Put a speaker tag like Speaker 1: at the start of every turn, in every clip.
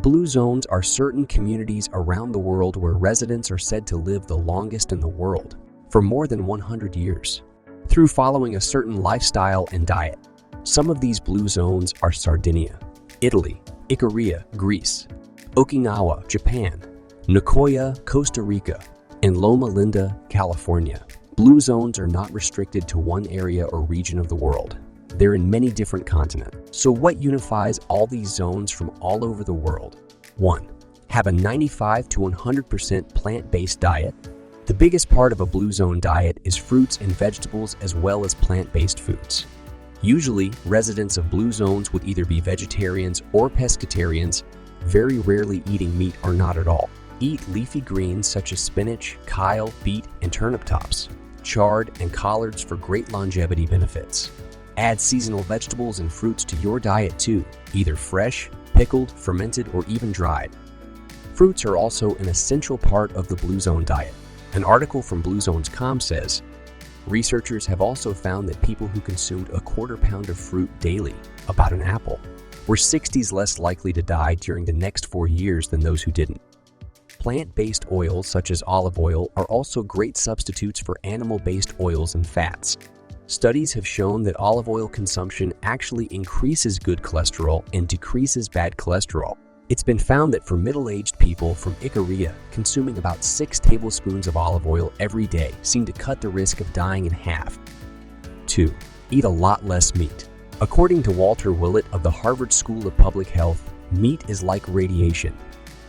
Speaker 1: Blue zones are certain communities around the world where residents are said to live the longest in the world, for more than 100 years, through following a certain lifestyle and diet. Some of these blue zones are Sardinia, Italy, Ikaria, Greece, Okinawa, Japan, Nicoya, Costa Rica, and Loma Linda, California. Blue zones are not restricted to one area or region of the world. They're in many different continents. So what unifies all these zones from all over the world? 1. Have a 95 to 100% plant-based diet. The biggest part of a blue zone diet is fruits and vegetables as well as plant-based foods. Usually, residents of blue zones would either be vegetarians or pescatarians, very rarely eating meat or not at all. Eat leafy greens such as spinach, kale, beet, and turnip tops, chard, and collards for great longevity benefits. Add seasonal vegetables and fruits to your diet too, either fresh, pickled, fermented, or even dried. Fruits are also an essential part of the Blue Zone diet. An article from BlueZones.com says, researchers have also found that people who consumed a quarter pound of fruit daily, about an apple, were 60s less likely to die during the next 4 years than those who didn't. Plant-based oils such as olive oil are also great substitutes for animal-based oils and fats. Studies have shown that olive oil consumption actually increases good cholesterol and decreases bad cholesterol. It's been found that for middle-aged people from Ikaria, consuming about 6 tablespoons of olive oil every day seem to cut the risk of dying in half. 2. Eat a lot less meat. According to Walter Willett of the Harvard School of Public Health, meat is like radiation.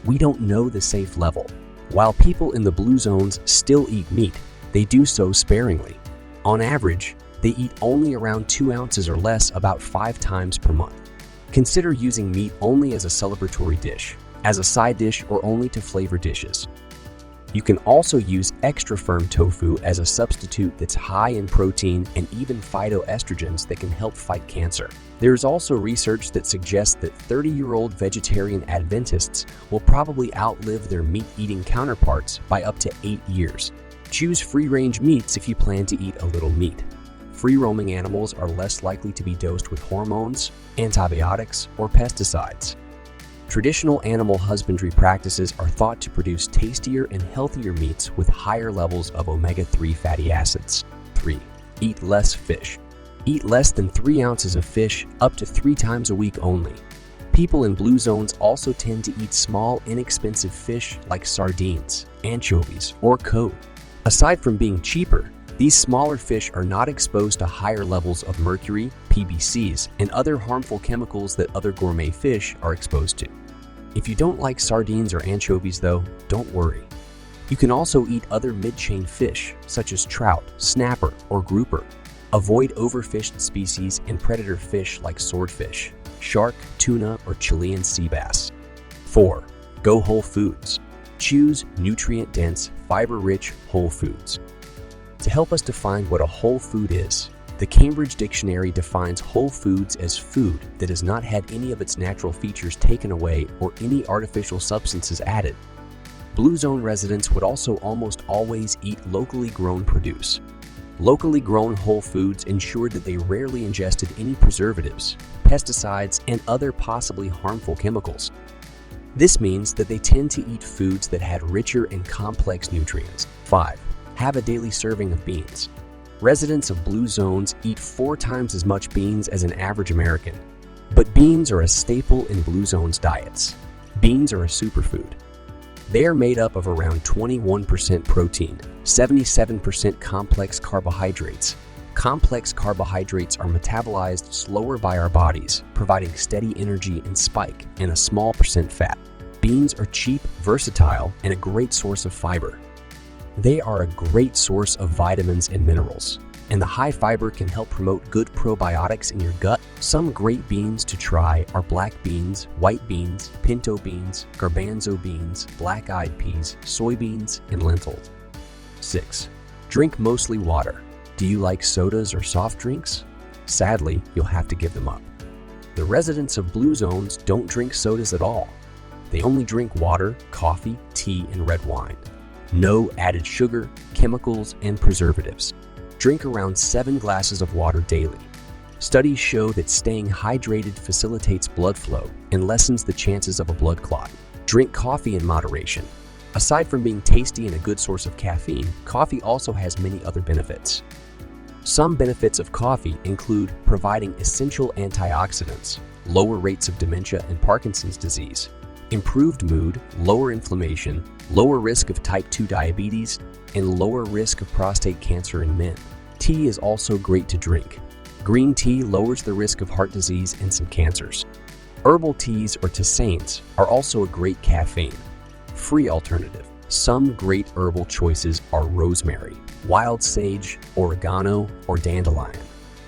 Speaker 1: We don't know the safe level. While people in the blue zones still eat meat, they do so sparingly. On average, they eat only around 2 ounces or less about 5 times per month. Consider using meat only as a celebratory dish, as a side dish, or only to flavor dishes. You can also use extra firm tofu as a substitute that's high in protein and even phytoestrogens that can help fight cancer. There is also research that suggests that 30-year-old vegetarian Adventists will probably outlive their meat-eating counterparts by up to 8 years. Choose free-range meats if you plan to eat a little meat. Free-roaming animals are less likely to be dosed with hormones, antibiotics, or pesticides. Traditional animal husbandry practices are thought to produce tastier and healthier meats with higher levels of omega-3 fatty acids. 3. Eat less fish. Eat less than 3 ounces of fish up to 3 times a week only. People in blue zones also tend to eat small, inexpensive fish like sardines, anchovies, or cod. Aside from being cheaper, these smaller fish are not exposed to higher levels of mercury, PBCs, and other harmful chemicals that other gourmet fish are exposed to. If you don't like sardines or anchovies though, don't worry. You can also eat other mid-chain fish, such as trout, snapper, or grouper. Avoid overfished species and predator fish like swordfish, shark, tuna, or Chilean sea bass. 4. Go whole foods. Choose nutrient-dense, fiber-rich whole foods. To help us define what a whole food is, the Cambridge Dictionary defines whole foods as food that has not had any of its natural features taken away or any artificial substances added. Blue Zone residents would also almost always eat locally grown produce. Locally grown whole foods ensured that they rarely ingested any preservatives, pesticides, and other possibly harmful chemicals. This means that they tend to eat foods that had richer and complex nutrients. 5. Have a daily serving of beans. Residents of blue zones eat 4 times as much beans as an average American. But beans are a staple in blue zones diets. Beans are a superfood. They are made up of around 21% protein, 77% complex carbohydrates. Complex carbohydrates are metabolized slower by our bodies, providing steady energy and spike, and a small percent fat. Beans are cheap, versatile, and a great source of fiber. They are a great source of vitamins and minerals, and the high fiber can help promote good probiotics in your gut. Some great beans to try are black beans, white beans, pinto beans, garbanzo beans, black-eyed peas, soybeans, and lentils. 6. Drink mostly water. Do you like sodas or soft drinks? Sadly, you'll have to give them up. The residents of blue zones don't drink sodas at all. They only drink water, coffee, tea, and red wine. No added sugar, chemicals, and preservatives. Drink around 7 glasses of water daily. Studies show that staying hydrated facilitates blood flow and lessens the chances of a blood clot. Drink coffee in moderation. Aside from being tasty and a good source of caffeine, coffee also has many other benefits. Some benefits of coffee include providing essential antioxidants, lower rates of dementia and Parkinson's disease, improved mood, lower inflammation, lower risk of type 2 diabetes, and lower risk of prostate cancer in men. Tea is also great to drink. Green tea lowers the risk of heart disease and some cancers. Herbal teas or tisanes are also a great caffeine-free alternative. Some great herbal choices are rosemary, wild sage, oregano, or dandelion,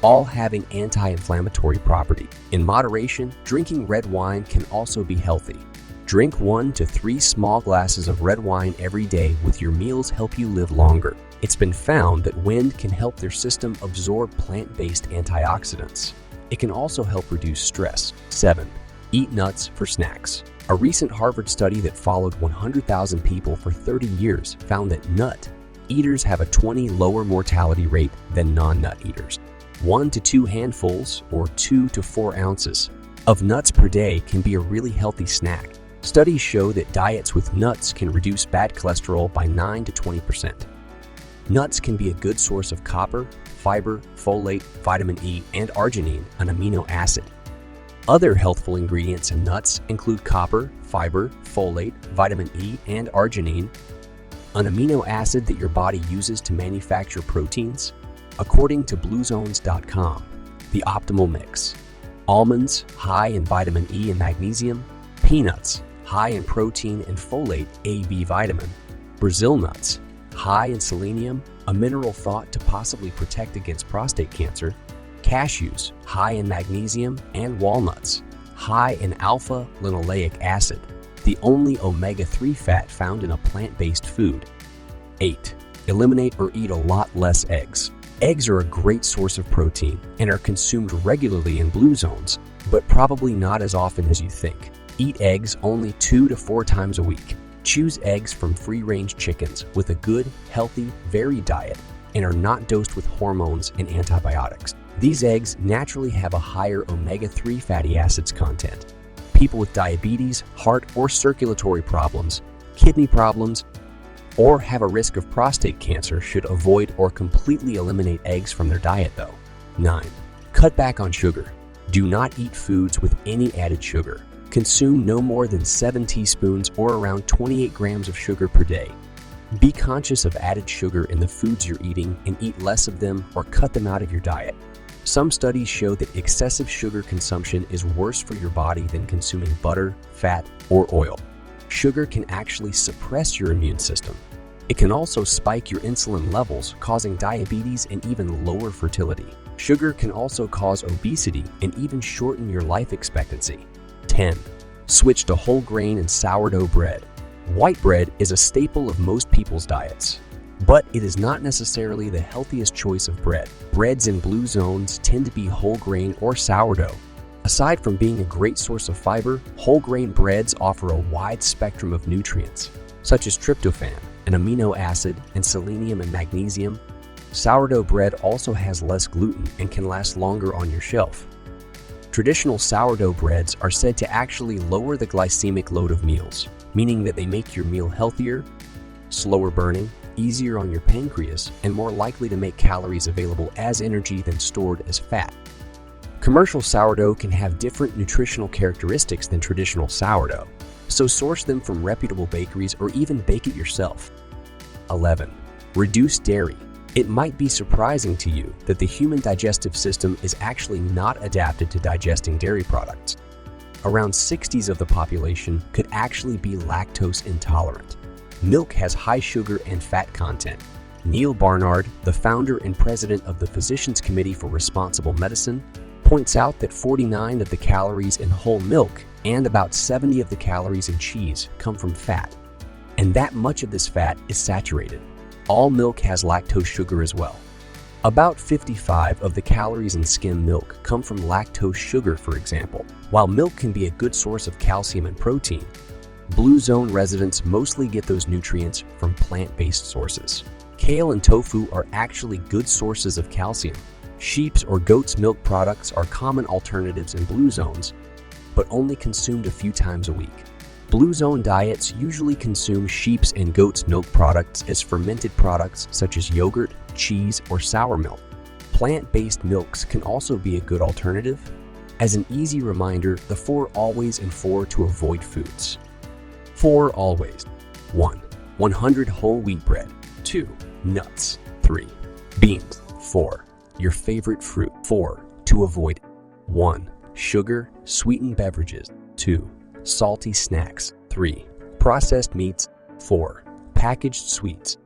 Speaker 1: all having anti-inflammatory property. In moderation, drinking red wine can also be healthy. Drink 1 to 3 small glasses of red wine every day with your meals help you live longer. It's been found that wind can help their system absorb plant-based antioxidants. It can also help reduce stress. 7. Eat nuts for snacks. A recent Harvard study that followed 100,000 people for 30 years found that nut eaters have a 20 lower mortality rate than non-nut eaters. 1 to 2 handfuls, or 2 to 4 ounces, of nuts per day can be a really healthy snack. Studies show that diets with nuts can reduce bad cholesterol by 9 to 20%. Nuts can be a good source of copper, fiber, folate, vitamin E, and arginine, an amino acid. Other healthful ingredients in nuts include copper, fiber, folate, vitamin E, and arginine, an amino acid that your body uses to manufacture proteins. According to bluezones.com, the optimal mix: almonds, high in vitamin E and magnesium; peanuts, high in protein and folate, A, B vitamin; Brazil nuts, high in selenium, a mineral thought to possibly protect against prostate cancer; cashews, high in magnesium; and walnuts, high in alpha-linoleic acid, the only omega-3 fat found in a plant-based food. 8. Eliminate or eat a lot less eggs. Eggs are a great source of protein and are consumed regularly in blue zones, but probably not as often as you think. Eat eggs only 2 to 4 times a week. Choose eggs from free-range chickens with a good, healthy, varied diet and are not dosed with hormones and antibiotics. These eggs naturally have a higher omega-3 fatty acids content. People with diabetes, heart or circulatory problems, kidney problems, or have a risk of prostate cancer should avoid or completely eliminate eggs from their diet though. 9. Cut back on sugar. Do not eat foods with any added sugar. Consume no more than 7 teaspoons or around 28 grams of sugar per day. Be conscious of added sugar in the foods you're eating and eat less of them or cut them out of your diet. Some studies show that excessive sugar consumption is worse for your body than consuming butter, fat, or oil. Sugar can actually suppress your immune system. It can also spike your insulin levels, causing diabetes and even lower fertility. Sugar can also cause obesity and even shorten your life expectancy. 10. Switch to whole grain and sourdough bread. White bread is a staple of most people's diets, but it is not necessarily the healthiest choice of bread. Breads in blue zones tend to be whole grain or sourdough. Aside from being a great source of fiber, whole grain breads offer a wide spectrum of nutrients, such as tryptophan, an amino acid, and selenium and magnesium. Sourdough bread also has less gluten and can last longer on your shelf. Traditional sourdough breads are said to actually lower the glycemic load of meals, meaning that they make your meal healthier, slower burning, easier on your pancreas, and more likely to make calories available as energy than stored as fat. Commercial sourdough can have different nutritional characteristics than traditional sourdough, so source them from reputable bakeries or even bake it yourself. 11. Reduce dairy. It might be surprising to you that the human digestive system is actually not adapted to digesting dairy products. Around 60% of the population could actually be lactose intolerant. Milk has high sugar and fat content. Neil Barnard, the founder and president of the Physicians Committee for Responsible Medicine, points out that 49 of the calories in whole milk and about 70 of the calories in cheese come from fat, and that much of this fat is saturated. All milk has lactose sugar as well. About 55 of the calories in skim milk come from lactose sugar, for example. While milk can be a good source of calcium and protein, Blue Zone residents mostly get those nutrients from plant-based sources. Kale and tofu are actually good sources of calcium, Sheep's or goat's milk products are common alternatives in blue zones, but only consumed a few times a week. Blue zone diets usually consume sheep's and goat's milk products as fermented products such as yogurt, cheese, or sour milk. Plant-based milks can also be a good alternative. As an easy reminder, the 4 always and 4 to avoid foods. 4 always. 1. 100 whole wheat bread. 2. Nuts. 3. Beans. 4. Your favorite fruit. 4. To avoid. 1. Sugar, sweetened beverages. 2. Salty snacks. 3. Processed meats. 4. Packaged sweets.